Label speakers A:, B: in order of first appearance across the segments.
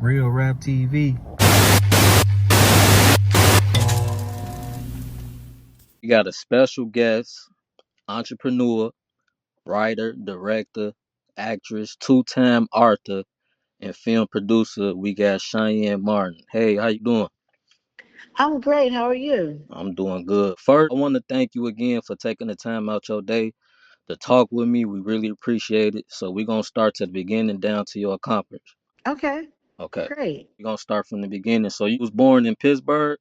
A: Real Rap TV.
B: We got a special guest, entrepreneur, writer, director, actress, two-time author, and film producer. We got Cheyenne Martin. Hey, how you doing?
C: I'm great. How are you?
B: I'm doing good. First, I want to thank you again for taking the time out your day to talk with me. We really appreciate it. So we're gonna start to the beginning down to your accomplishment.
C: Okay,
B: Okay.
C: great.
B: We're gonna start from the beginning. So you was born in Pittsburgh?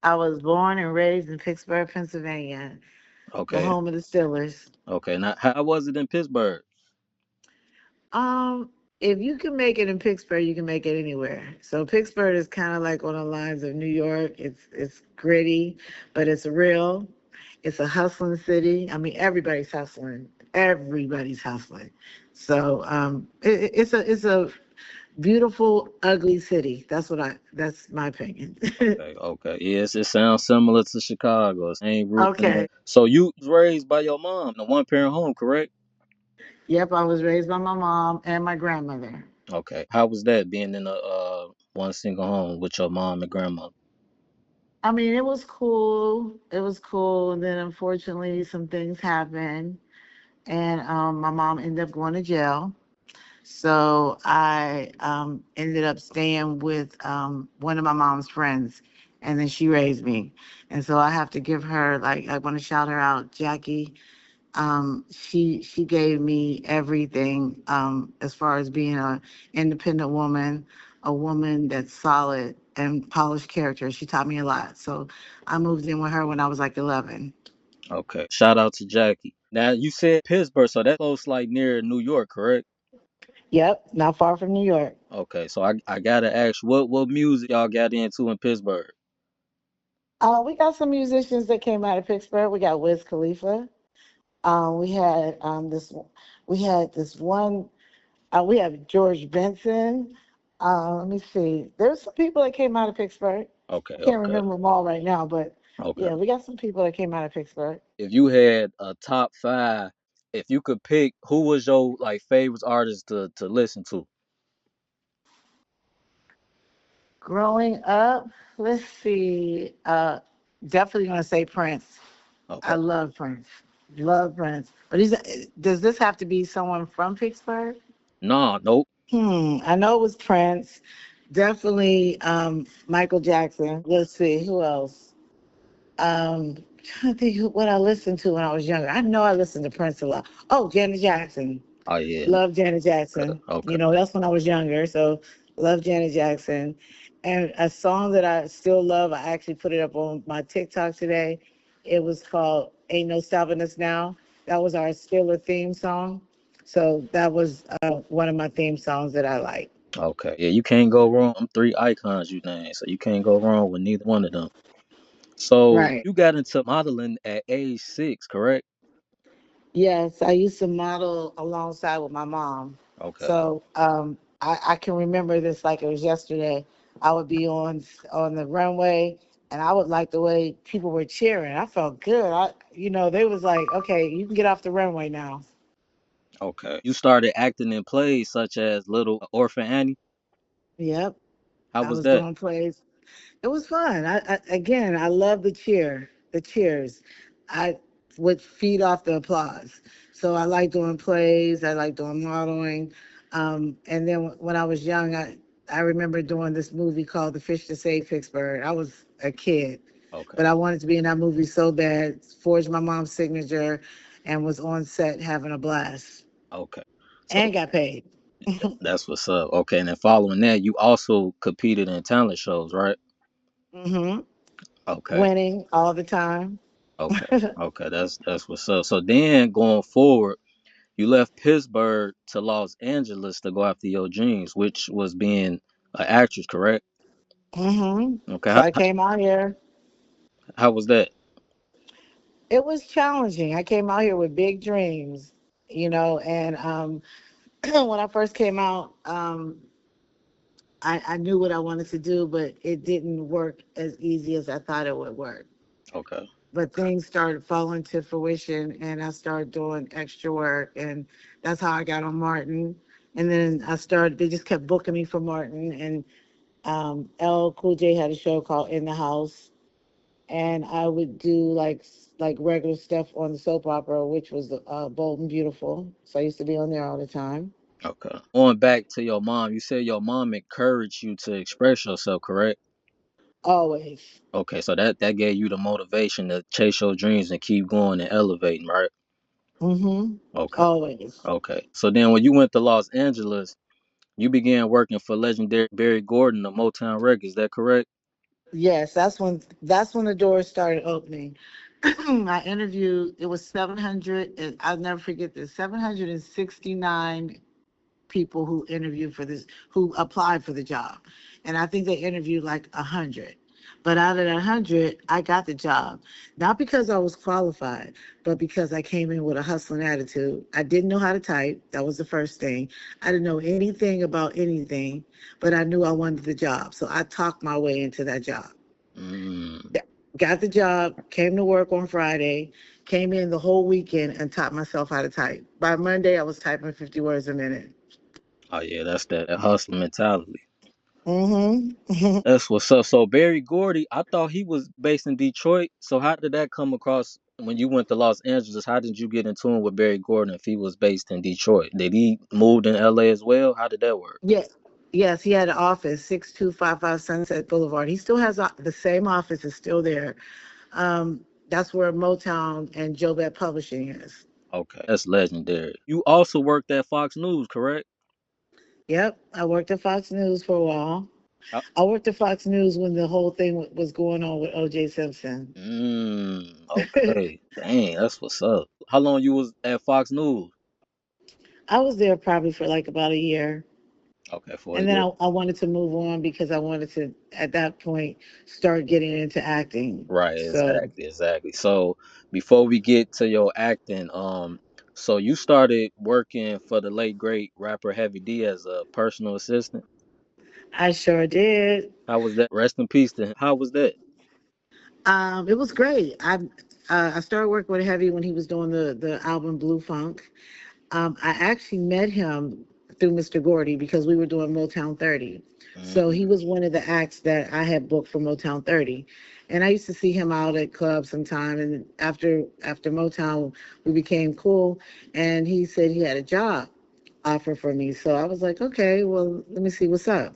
C: I was born and raised in Pittsburgh, Pennsylvania, the
B: Okay.
C: home of the Steelers.
B: Okay. Now how was it in Pittsburgh?
C: Um, if you can make it in Pittsburgh, you can make it anywhere. So Pittsburgh is kind of like on the lines of New York. It's gritty, but it's real. It's a hustling city. I mean, everybody's hustling. Everybody's hustling. So it's a beautiful, ugly city. That's my opinion.
B: Okay, okay. Yes, it sounds similar to Chicago. Same root and
C: Okay.
B: so you was raised by your mom in a one parent home, correct?
C: Yep, I was raised by my mom and my grandmother.
B: Okay. How was that being in a one single home with your mom and grandma?
C: I mean, it was cool. It was cool. And then unfortunately, some things happened, and my mom ended up going to jail. So I ended up staying with one of my mom's friends, and then she raised me. And so I have to give her, like, I want to shout her out, Jackie. She gave me everything, as far as being a independent woman, a woman that's solid and polished character. She taught me a lot. So I moved in with her when I was like 11.
B: Okay. Shout out to Jackie. Now you said Pittsburgh, so that's close like near New York, correct?
C: Yep, not far from New York.
B: Okay, so I gotta ask you, what music y'all got into in Pittsburgh?
C: We got some musicians that came out of Pittsburgh. We got Wiz Khalifa. We had we had this one. We have George Benson. Let me see. There's some people that came out of Pittsburgh.
B: Okay,
C: I can't
B: okay,
C: remember them all right now, but
B: okay.
C: yeah, we got some people that came out of Pittsburgh.
B: If you had a top five, if you could pick who was your like favorite artist to listen to?
C: Growing up, let's see. Definitely gonna say Prince. I
B: Okay.
C: love Prince. Love Prince. But does this have to be someone from Pittsburgh?
B: No, nope.
C: I know it was Prince. Definitely Michael Jackson. Let's see, who else? Trying to think what I listened to when I was younger. I know I listened to Prince a lot. Oh, Janet Jackson.
B: Oh yeah.
C: Love Janet Jackson.
B: Okay.
C: That's when I was younger. So love Janet Jackson. And a song that I still love, I actually put it up on my TikTok today. It was called Ain't No Stopping Us Now. That was our Steeler theme song. So that was one of my theme songs that I like.
B: Okay. Yeah, you can't go wrong. I'm three icons you named, so you can't go wrong with neither one of them. So
C: Right.
B: you got into modeling at age 6, correct?
C: Yes, I used to model alongside with my mom.
B: Okay.
C: So I can remember this like it was yesterday. I would be on the runway, and I would like the way people were cheering. I felt good. They was like, okay, you can get off the runway now.
B: Okay. You started acting in plays such as Little Orphan Annie.
C: Yep,
B: How
C: I
B: was
C: was
B: that?
C: doing plays. It was fun. Again, I love the cheers. I would feed off the applause. So I like doing plays. I like doing modeling. And then when I was young, I remember doing this movie called The Fish to Save Pittsburgh. I was a kid,
B: Okay.
C: but I wanted to be in that movie so bad. Forged my mom's signature, and was on set having a blast,
B: Okay. So
C: and got paid.
B: that's what's up. Okay, and then following that, you also competed in talent shows, right?
C: hmm
B: Okay.
C: Winning all the time.
B: Okay. Okay. That's what's up. So then going forward, you left Pittsburgh to Los Angeles to go after your dreams, which was being an actress, correct? Okay.
C: So I came out here.
B: How was that?
C: It was challenging. I came out here with big dreams, and when I first came out, I knew what I wanted to do, but it didn't work as easy as I thought it would work.
B: Okay.
C: But things started falling to fruition, and I started doing extra work, and that's how I got on Martin. And then I started. They just kept booking me for Martin, and L Cool J had a show called In the House, and I would do like regular stuff on the soap opera, which was Bold and Beautiful. So I used to be on there all the time.
B: Okay. Going back to your mom, you said your mom encouraged you to express yourself, correct?
C: Always.
B: Okay, so that gave you the motivation to chase your dreams and keep going and elevating, right?
C: Mm-hmm.
B: Okay.
C: Always.
B: Okay. So then when you went to Los Angeles, you began working for legendary Barry Gordon of Motown Records, is that correct?
C: Yes, that's when the doors started opening. I interviewed. It was 700. And I'll never forget this. 769 people who interviewed for this, who applied for the job, and I think they interviewed like 100. But out of that 100, I got the job, not because I was qualified, but because I came in with a hustling attitude. I didn't know how to type. That was the first thing. I didn't know anything about anything, but I knew I wanted the job, so I talked my way into that job.
B: Mm.
C: Yeah, got the job, came to work on Friday, came in the whole weekend and taught myself how to type. By Monday, I was typing 50 words a minute.
B: Oh yeah, that's that hustling mentality.
C: Mm-hmm.
B: That's what's up. So Barry Gordy, I thought he was based in Detroit. So how did that come across when you went to Los Angeles? How did you get in tune with Barry Gordon if he was based in Detroit? Did he move in LA as well? How did that work?
C: Yes, yes, he had an office, 6255 Sunset Boulevard. He still has the same office is still there. That's where Motown and Jobet Publishing is.
B: Okay, that's legendary. You also worked at Fox News, correct?
C: Yep, I worked at Fox News for a while.
B: Uh,
C: I worked at Fox News when the whole thing was going on with O.J. Simpson.
B: Okay. Dang, that's what's up. How long you was at Fox News?
C: I was there probably for like about a year.
B: Okay, for a
C: And then
B: year.
C: I wanted to move on because I wanted to, at that point, start getting into acting.
B: Right,
C: So
B: exactly. So before we get to your acting, so you started working for the late great rapper Heavy D as a personal assistant.
C: I sure did.
B: How was that? Rest in peace to him. How was that?
C: It was great. I started working with Heavy when he was doing the album Blue Funk. I actually met him through Mr. Gordy because we were doing Motown 30. So he
B: Mm,
C: was one of the acts that I had booked for Motown 30. And I used to see him out at clubs sometime. And after Motown, we became cool. And he said he had a job offer for me. So I was like, okay, well, let me see what's up.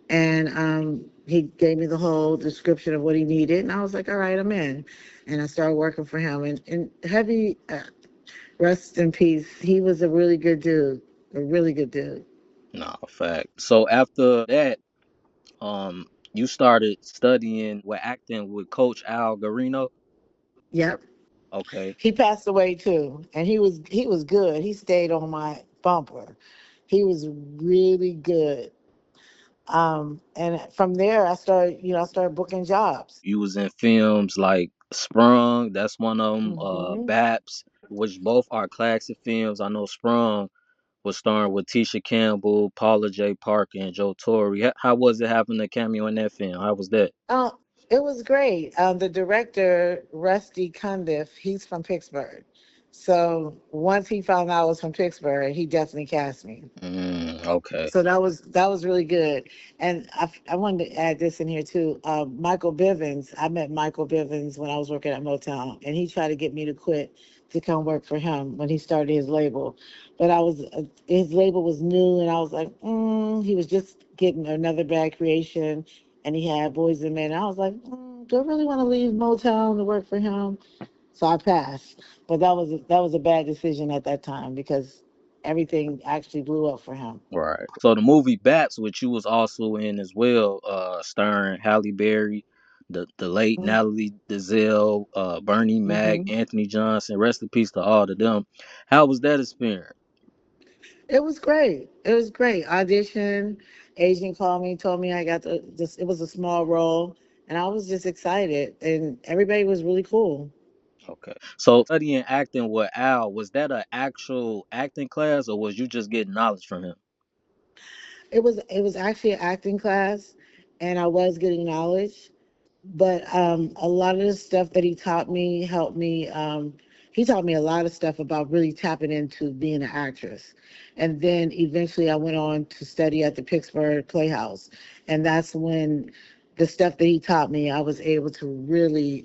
C: And he gave me the whole description of what he needed. And I was like, all right, I'm in. And I started working for him. And Heavy, rest in peace. He was a really good dude, a really good dude.
B: no, fact. So after that, you started studying with acting with Coach Al Garino.
C: Yep.
B: Okay.
C: He passed away too, and he was good. He stayed on my bumper. He was really good. And from there, I started booking jobs.
B: You was in films like Sprung, that's one of them.
C: Hmm.
B: Baps, which both are classic films. I know Sprung was starring with Tisha Campbell, Paula J. Parker, and Joe Torre. How was it having a cameo in that film? How was that?
C: Oh, it was great. The director, Rusty Cundiff, he's from Pittsburgh. So once he found out I was from Pittsburgh, he definitely cast me.
B: Okay.
C: So that was really good. And I wanted to add this in here too. Michael Bivins, I met Michael Bivins when I was working at Motown, and he tried to get me to quit to come work for him when he started his label. But his label was new, and I was like, he was just getting another bad creation, and he had Boys and Men. And I was like, do I really want to leave Motown to work for him? So I passed. But that was a bad decision at that time because everything actually blew up for him.
B: Right. So the movie Bats, which you was also in as well, starring Halle Berry, the late Natalie Desselle, Bernie Mac,
C: Hmm.
B: Anthony Johnson. Rest in peace to all of them. How was that experience?
C: It was great. It was great. Audition, agent called me, told me I got this. It was a small role, and I was just excited, and everybody was really cool.
B: Okay. So studying acting with Al, was that an actual acting class or was you just getting knowledge from him?
C: It was actually an acting class, and I was getting knowledge. But a lot of the stuff that he taught me helped me he taught me a lot of stuff about really tapping into being an actress. And then eventually I went on to study at the Pittsburgh Playhouse. And that's when the stuff that he taught me, I was able to really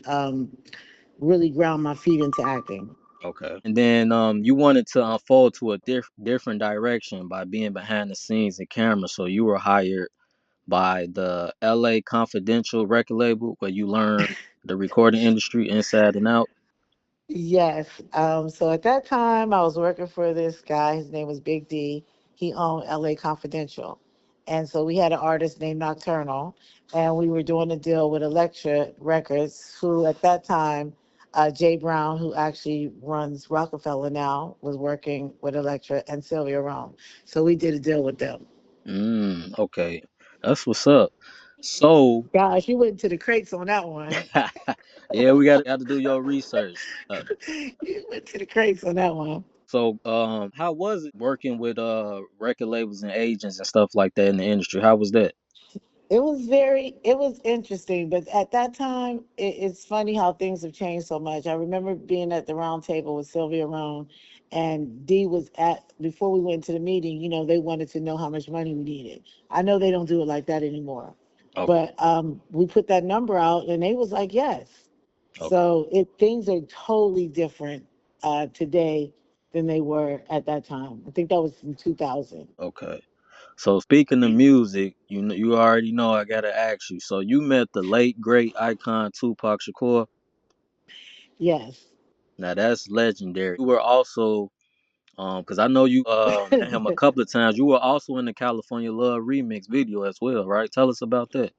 C: ground my feet into acting.
B: Okay. And then you wanted to unfold to a different direction by being behind the scenes and camera. So you were hired by the LA Confidential record label where you learn the recording industry inside and out.
C: Yes. So at that time, I was working for this guy. His name was Big D. He owned LA Confidential. And so we had an artist named Nocturnal, and we were doing a deal with Elektra Records, who at that time, Jay Brown, who actually runs Rockefeller now, was working with Elektra and Sylvia Rome. So we did a deal with them.
B: Okay. That's what's up. So
C: Gosh, you went to the crates on that one.
B: yeah, we got to do your research.
C: You went to the crates on that one.
B: So how was it working with record labels and agents and stuff like that in the industry? How was that?
C: It was interesting, but at that time, it's funny how things have changed so much. I remember being at the round table with Sylvia Roan, and Dee was before we went to the meeting, they wanted to know how much money we needed. I know they don't do it like that anymore,
B: Okay.
C: but we put that number out, and they was like, yes.
B: Okay.
C: So things are totally different today than they were at that time. I think that was in 2000.
B: Okay. So speaking of music, you already know I gotta ask you. So you met the late great icon Tupac Shakur.
C: Yes.
B: Now that's legendary. You were also because I know you met him a couple of times. You were also in the California Love remix video as well, right? Tell us about that.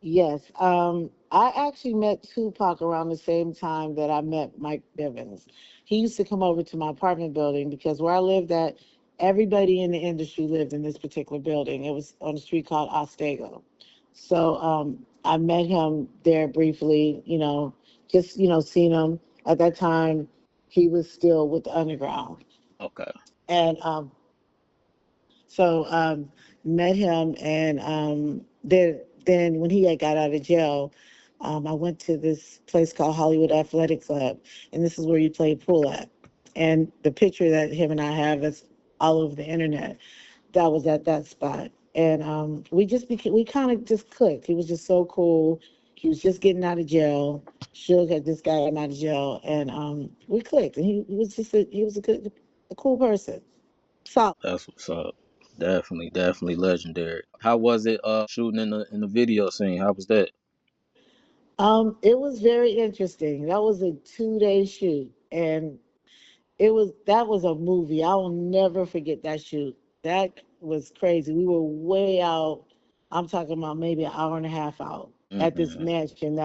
C: Yes. I actually met Tupac around the same time that I met Mike Bivins. He used to come over to my apartment building because where I lived at, everybody in the industry lived in this particular building. It was on a street called Ostego. So I met him there briefly, just, seen him. At that time, he was still with the underground.
B: Okay.
C: And so met him, and then when he had got out of jail, I went to this place called Hollywood Athletic Club, and this is where you play pool at. And the picture that him and I have is all over the internet. That was at that spot, and we kind of just clicked. He was just so cool. He was just getting out of jail. Suge had just got him out of jail, and we clicked. And he was he was a cool person. Solid.
B: That's what's up. Definitely, definitely legendary. How was it shooting in the video scene? How was that?
C: It was very interesting. That was a 2 day shoot, and that was a movie. I will never forget that shoot. That was crazy. We were way out. I'm talking about maybe an hour and a half out at this
B: Mm-hmm.
C: mansion.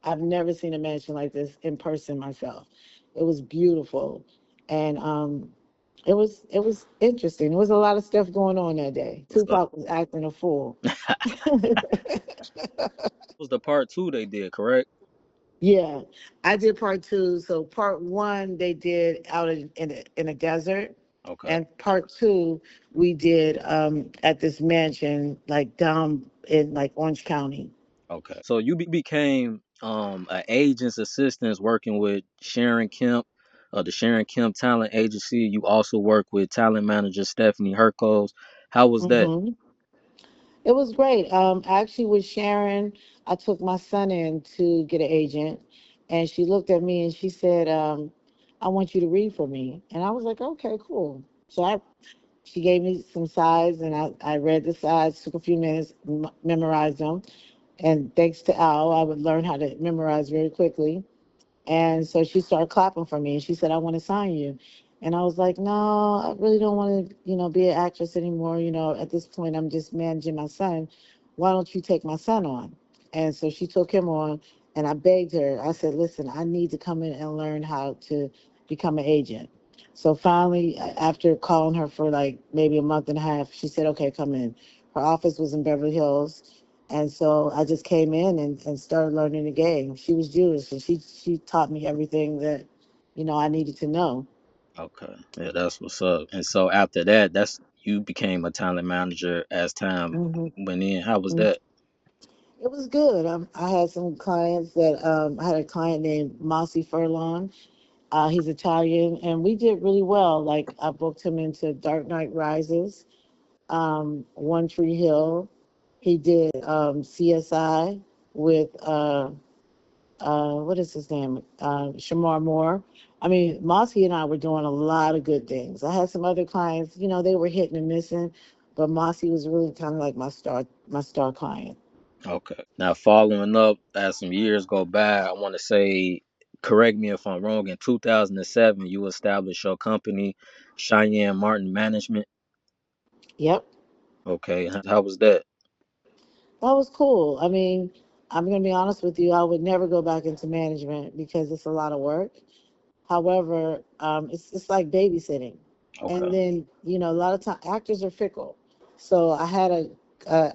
C: I've never seen a mansion like this in person myself. It was beautiful, and it was interesting. There was a lot of stuff going on that day.
B: What's up?
C: Tupac was acting a fool.
B: Was the part two they did, correct?
C: Yeah, I did part two. So part one they did out in a desert,
B: Okay.
C: and part two we did at this mansion like down in like Orange County.
B: Okay. So you became an agent's assistant working with Sharon Kemp, the Sharon Kemp Talent Agency. You also work with talent manager Stephanie Hercos. How was that?
C: Hmm. It was great. Actually, with Sharon, I took my son in to get an agent, and she looked at me and she said, "I want you to read for me." And I was like, "Okay, cool." So she gave me some sides, and I read the sides. Took a few minutes, memorized them, and thanks to Al, I would learn how to memorize very quickly. And so she started clapping for me, and she said, "I want to sign you." And I was like, "No, I really don't want to, be an actress anymore. At this point, I'm just managing my son. Why don't you take my son on?" And so she took him on, and I begged her. I said, "Listen, I need to come in and learn how to become an agent." So finally, after calling her for like maybe a month and a half, she said, "Okay, come in." Her office was in Beverly Hills, and so I just came in and started learning the game. She was Jewish, and she taught me everything that, I needed to know.
B: Okay. Yeah, that's what's up. And so after that, that's you became a talent manager as time
C: Hmm.
B: went in. How was that?
C: It was good. I had some clients that I had a client named Mossy Furlong, He's Italian, and we did really well. Like I booked him into Dark Knight Rises, One Tree Hill. He did CSI with what is his name? Shamar Moore. I mean, Mossy and I were doing a lot of good things. I had some other clients, they were hitting and missing, but Mossy was really kind of like my star client.
B: Okay. Now, following up, as some years go by, I want to say, correct me if I'm wrong. In 2007, you established your company, Cheyenne Martin Management.
C: Yep,
B: Okay. How was that?
C: that was cool. I mean, I'm gonna be honest with you. I would never go back into management because it's a lot of work. However, it's like babysitting, and
B: Okay.
C: then a lot of time actors are fickle. So I had a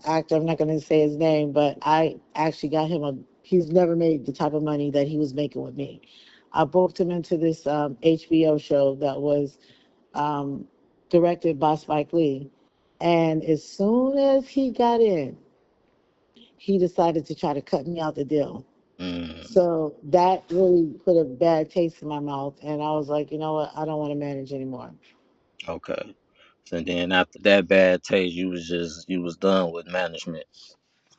C: actor. I'm not going to say his name, but I actually got him a. He's never made the type of money that he was making with me. I booked him into this HBO show that was um, directed by Spike Lee, and as soon as he got in, he decided to try to cut me out the deal.
B: Mm,
C: So that really put a bad taste in my mouth. And I was like, you know what? I don't want to manage anymore.
B: okay. So then after that bad taste, you was done with management.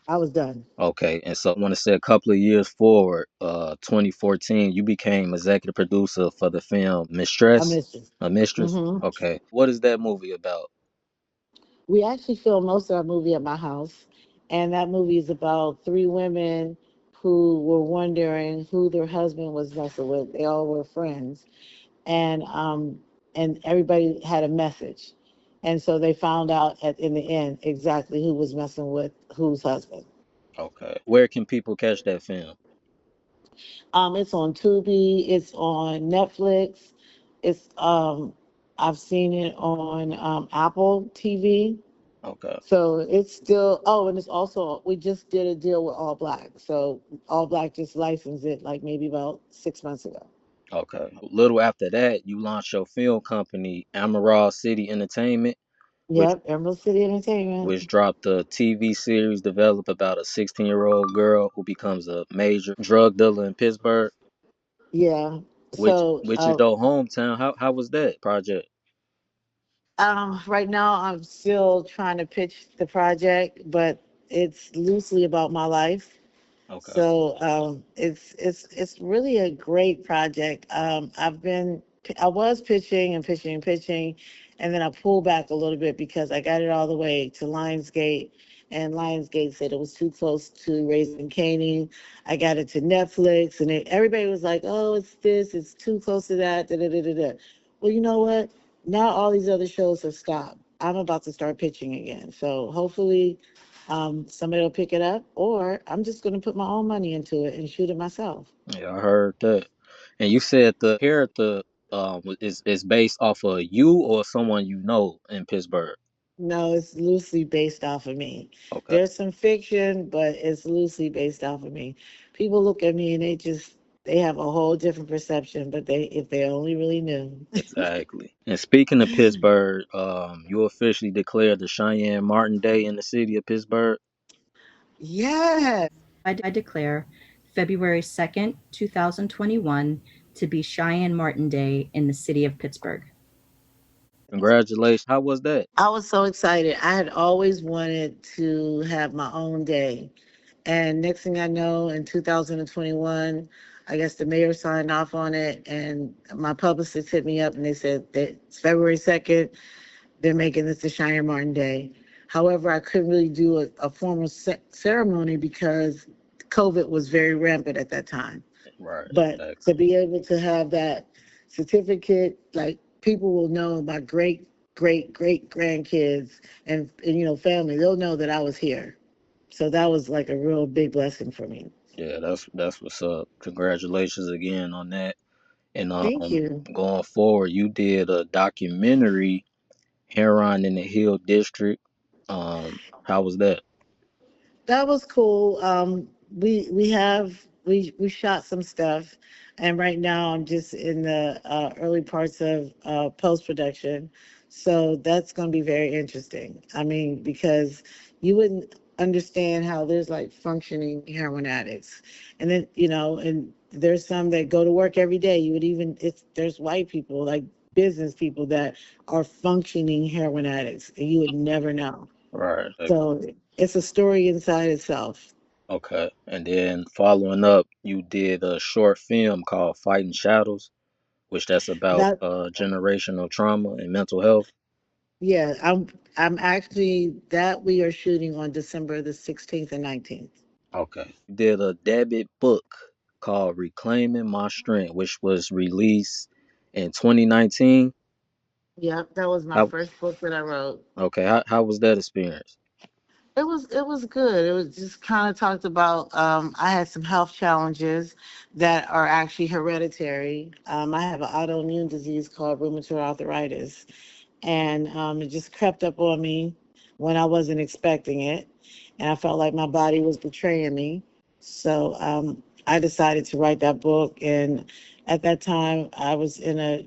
C: I was done.
B: Okay. And so I want to say a couple of years forward, 2014, you became executive producer for the film
C: I
B: Mistress,
C: missed it.
B: a mistress.
C: Hmm.
B: Okay. What is that movie about?
C: We actually filmed most of our movie at my house. And that movie is about three women who were wondering who their husband was messing with. They all were friends. And everybody had a message. And so they found out in the end exactly who was messing with whose husband.
B: Okay. Where can people catch that film?
C: It's on Tubi. It's on Netflix. It's I've seen it on Apple TV.
B: Okay.
C: So it's still. Oh, and it's also we just did a deal with All Black. So All Black just licensed it like maybe about 6 months ago.
B: Okay. A little after that, you launched your film company, Emerald City Entertainment, which
C: Yep, Emerald City Entertainment.
B: which dropped a TV series developed about a 16-year-old girl who becomes a major drug dealer in Pittsburgh,
C: Yeah.
B: which
C: So
B: which is your hometown. How was that project?
C: right now I'm still trying to pitch the project, but it's loosely about my life.
B: Okay.
C: So it's really a great project. I was pitching and pitching and pitching, and then I pulled back a little bit because I got it all the way to Lionsgate, and Lionsgate said it was too close to Raising Katie. I got it to Netflix, and everybody was like, "Oh, it's too close to that." Da, da, da, da, da. Well, you know what? Now all these other shows have stopped. I'm about to start pitching again, so hopefully somebody will pick it up, or I'm just going to put my own money into it and shoot it myself.
B: Yeah, I heard that. And you said the character is based off of you or someone you know in Pittsburgh.
C: No, it's loosely based off of me.
B: Okay.
C: There's some fiction, but it's loosely based off of me. People look at me and they have a whole different perception, but they if they only really knew.
B: Exactly. And speaking of Pittsburgh, you officially declared the Cheyenne Martin Day in the city of Pittsburgh.
C: Yes.
A: I declare February 2nd, 2021 to be Cheyenne Martin Day in the city of Pittsburgh.
B: Congratulations. How was that?
C: I was so excited. I had always wanted to have my own day. And next thing I know, in 2021, I guess the mayor signed off on it, and my publicist hit me up and they said that it's February 2nd. They're making this the Cheyenne Martin Day. However, I couldn't really do a formal ceremony because COVID was very rampant at that time.
B: Right,
C: But
B: exactly.
C: to be able to have that certificate, like people will know my great, great, great grandkids and family, they'll know that I was here. So that was like a real big blessing for me.
B: Yeah, that's what's up. Congratulations again on that. And
C: Thank you.
B: going forward, you did a documentary, Heron in the Hill District. How was that?
C: That was cool. We shot some stuff, and right now I'm just in the early parts of post production, so that's going to be very interesting. I mean, because you wouldn't. understand how there's like functioning heroin addicts, and then and there's some that go to work every day. You would even it's there's white people like business people that are functioning heroin addicts, and you would never know.
B: Right.
C: So it's a story inside itself.
B: Okay. And then following up, you did a short film called Fighting Shadows, which that's about
C: That
B: generational trauma and mental health.
C: yeah, I'm actually that we are shooting on December the 16th and 19th.
B: Okay. You did a debut book called Reclaiming My Strength, which was released in 2019.
C: Yep, that was my
B: How,
C: first book that I wrote.
B: okay. How was that experience?
C: It was good. It was just kind of talked about. I had some health challenges that are actually hereditary. I have an autoimmune disease called rheumatoid arthritis, and it just crept up on me when I wasn't expecting it, and I felt like my body was betraying me. So I decided to write that book, and at that time I was in a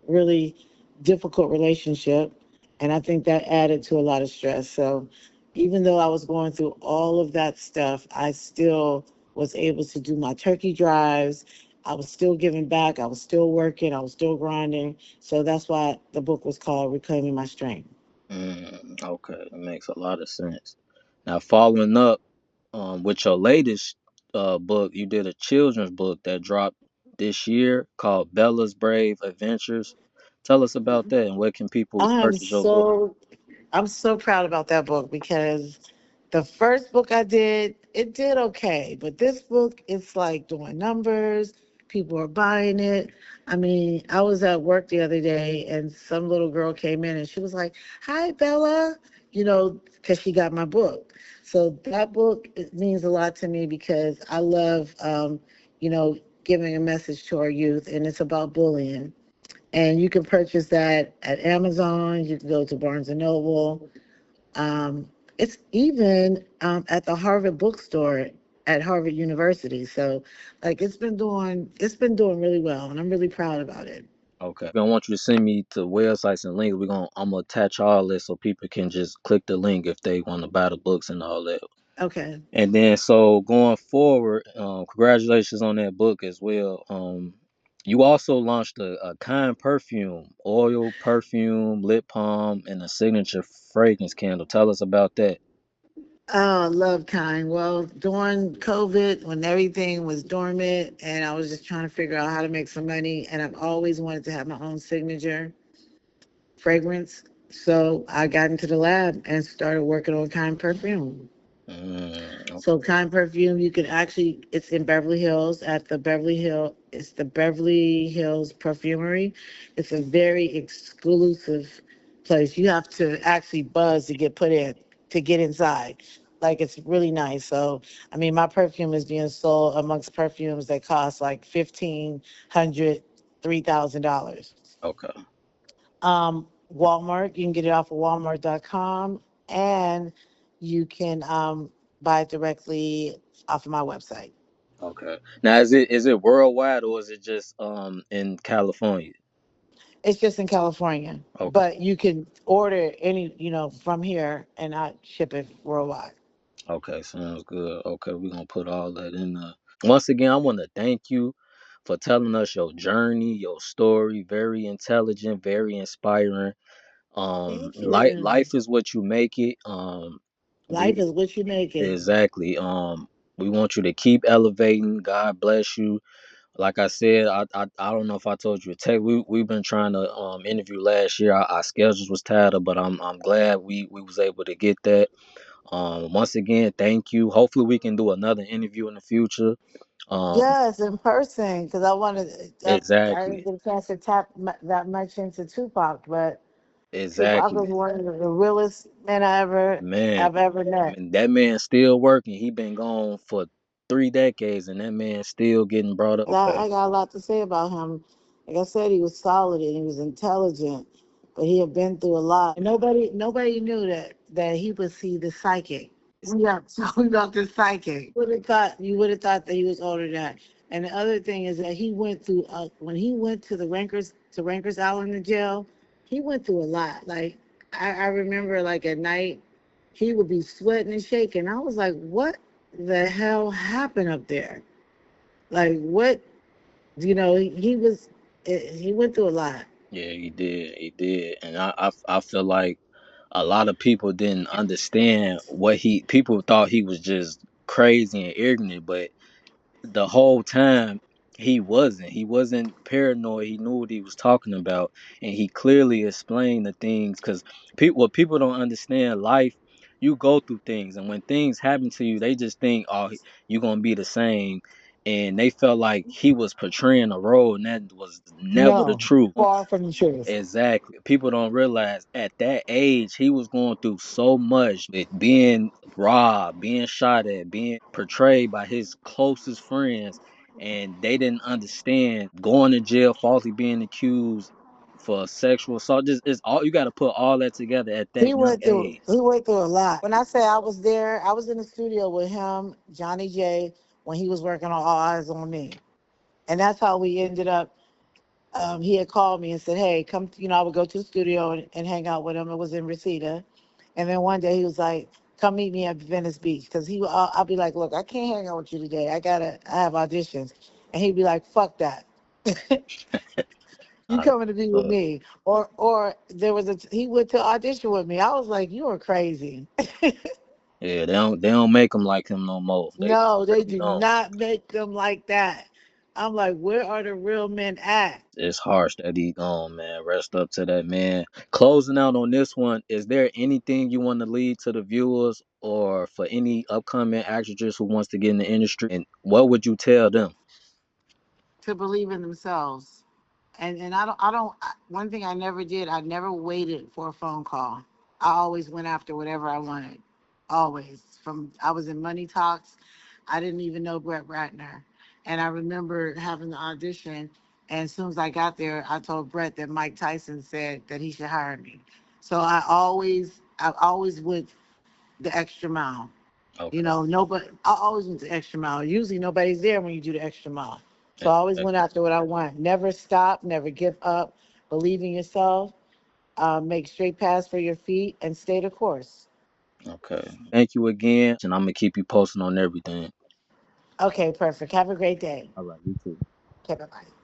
C: really difficult relationship, and I think that added to a lot of stress. So even though I was going through all of that stuff, I still was able to do my turkey drives. I was still giving back. I was still working. I was still grinding. So that's why the book was called Reclaiming My Strength.
B: Okay, that makes a lot of sense. Now, following up with your latest book, you did a children's book that dropped this year called Bella's Brave Adventures. Tell us about that and where can people
C: I'm
B: purchase your book?
C: so I'm so proud about that book because the first book I did, it did okay, but this book, it's like doing numbers. People are buying it. I mean, I was at work the other day and some little girl came in and she was like, "Hi, Bella," because she got my book. So that book, it means a lot to me because I love, you know, giving a message to our youth, and it's about bullying. And you can purchase that at Amazon. You can go to Barnes and Noble. Um, it's even at the Harvard bookstore at Harvard University. So, like, it's been doing really well, and I'm really proud about it.
B: Okay. I want you to send me to websites and links. I'm gonna attach all this so people can just click the link if they want to buy the books and all that.
C: Okay.
B: And then so going forward, congratulations on that book as well. You also launched a kind perfume, oil perfume, lip balm, and a signature fragrance candle. Tell us about that.
C: Oh, love kind. Well, during COVID, when everything was dormant and I was just trying to figure out how to make some money, and I've always wanted to have my own signature fragrance. So I got into the lab and started working on kind perfume.
B: Okay.
C: So Kind Perfume, you can actually, it's in Beverly Hills at the it's the Beverly Hills Perfumery. It's a very exclusive place. You have to actually buzz to get put in, to get inside. Like it's really nice. So, I mean, my perfume is being sold amongst perfumes that cost like 1,500, $3,000.
B: Okay.
C: Walmart, you can get it off of Walmart.com, and you can buy it directly off of my website.
B: Okay. Now is it worldwide or is it just in California?
C: It's just in California,
B: Okay.
C: but you can order any, from here and I ship it worldwide.
B: Okay, sounds good. Okay, we're gonna put all that in there. Once again, I want to thank you for telling us your journey, your story. Very intelligent, very inspiring.
C: Thank you.
B: Life is what you make it.
C: Life
B: We
C: is what you make it.
B: exactly. We want you to keep elevating. God bless you. Like I said, I don't know if I told you. Tech, we've been trying to interview last year. Our schedules was tied up, but I'm glad we was able to get that. Once again, thank you. Hopefully, we can do another interview in the future. Um,
C: Yes, in person, because I didn't
B: exactly,
C: get a chance to tap that much into Tupac, but Tupac was
B: exactly,
C: one of the realest men
B: man.
C: I've ever met.
B: Man, that man's still working. He been gone for 3 decades, and that man's still getting brought up. Okay,
C: I got a lot to say about him. Like I said, he was solid and he was intelligent, but he had been through a lot. And nobody knew that he would see the psychic. Yeah, talking about the psychic. You would have thought that he was older than that. And the other thing is that he went through when he went to the Rankers Island in jail, he went through a lot. Like I remember like at night he would be sweating and shaking. I was like, what the hell happened up there? Like, what? He was, he went through a lot.
B: Yeah, he did. He did. And I feel like a lot of people didn't understand what people thought he was just crazy and ignorant, but the whole time he wasn't paranoid. He knew what he was talking about, and he clearly explained the things. Because what people don't understand, life, you go through things, and when things happen to you, they just think, oh, you're gonna be the same. And they felt like he was portraying a role, and that was never the
C: No,
B: truth.
C: far from the truth.
B: Exactly. People don't realize at that age he was going through so much with being robbed, being shot at, being portrayed by his closest friends, and they didn't understand going to jail, falsely being accused for sexual assault. Just it's all you got to put all that together at that
C: He
B: young
C: went through.
B: age.
C: He went through a lot. When I say I was there, I was in the studio with him, Johnny J, when he was working on All Eyes on Me, and that's how we ended up. He had called me and said, "Hey, come." I would go to the studio and hang out with him. It was in Reseda, and then one day he was like, "Come meet me at Venice Beach," because I'll be like, "Look, I can't hang out with you today. I have auditions," and he'd be like, "Fuck that." You
B: I
C: coming to be with
B: know.
C: me? Or there was he went to audition with me. I was like, you are crazy.
B: Yeah, they don't make them like him no more. They
C: No, they
B: really
C: do
B: don't.
C: not make them like that. I'm like, where are the real men at?
B: It's harsh that he gone, man. Rest up to that man. Closing out on this one, is there anything you want to lead to the viewers or for any upcoming actresses who wants to get in the industry? And what would you tell them?
C: To believe in themselves. And one thing I never did, I never waited for a phone call. I always went after whatever I wanted. Always. I was in Money Talks. I didn't even know Brett Ratner. And I remember having the audition, and as soon as I got there, I told Brett that Mike Tyson said that he should hire me. So I always went the extra mile.
B: Okay.
C: Nobody. I always went the extra mile. Usually nobody's there when you do the extra mile. So I always went
B: Exactly.
C: after what I want. Never stop. Never give up. Believe in yourself. Make straight paths for your feet and stay the course.
B: Okay. Thank you again. And I'm gonna keep you posted on everything.
C: Okay, perfect. Have a great day.
B: All right, you too.
C: Okay, bye bye.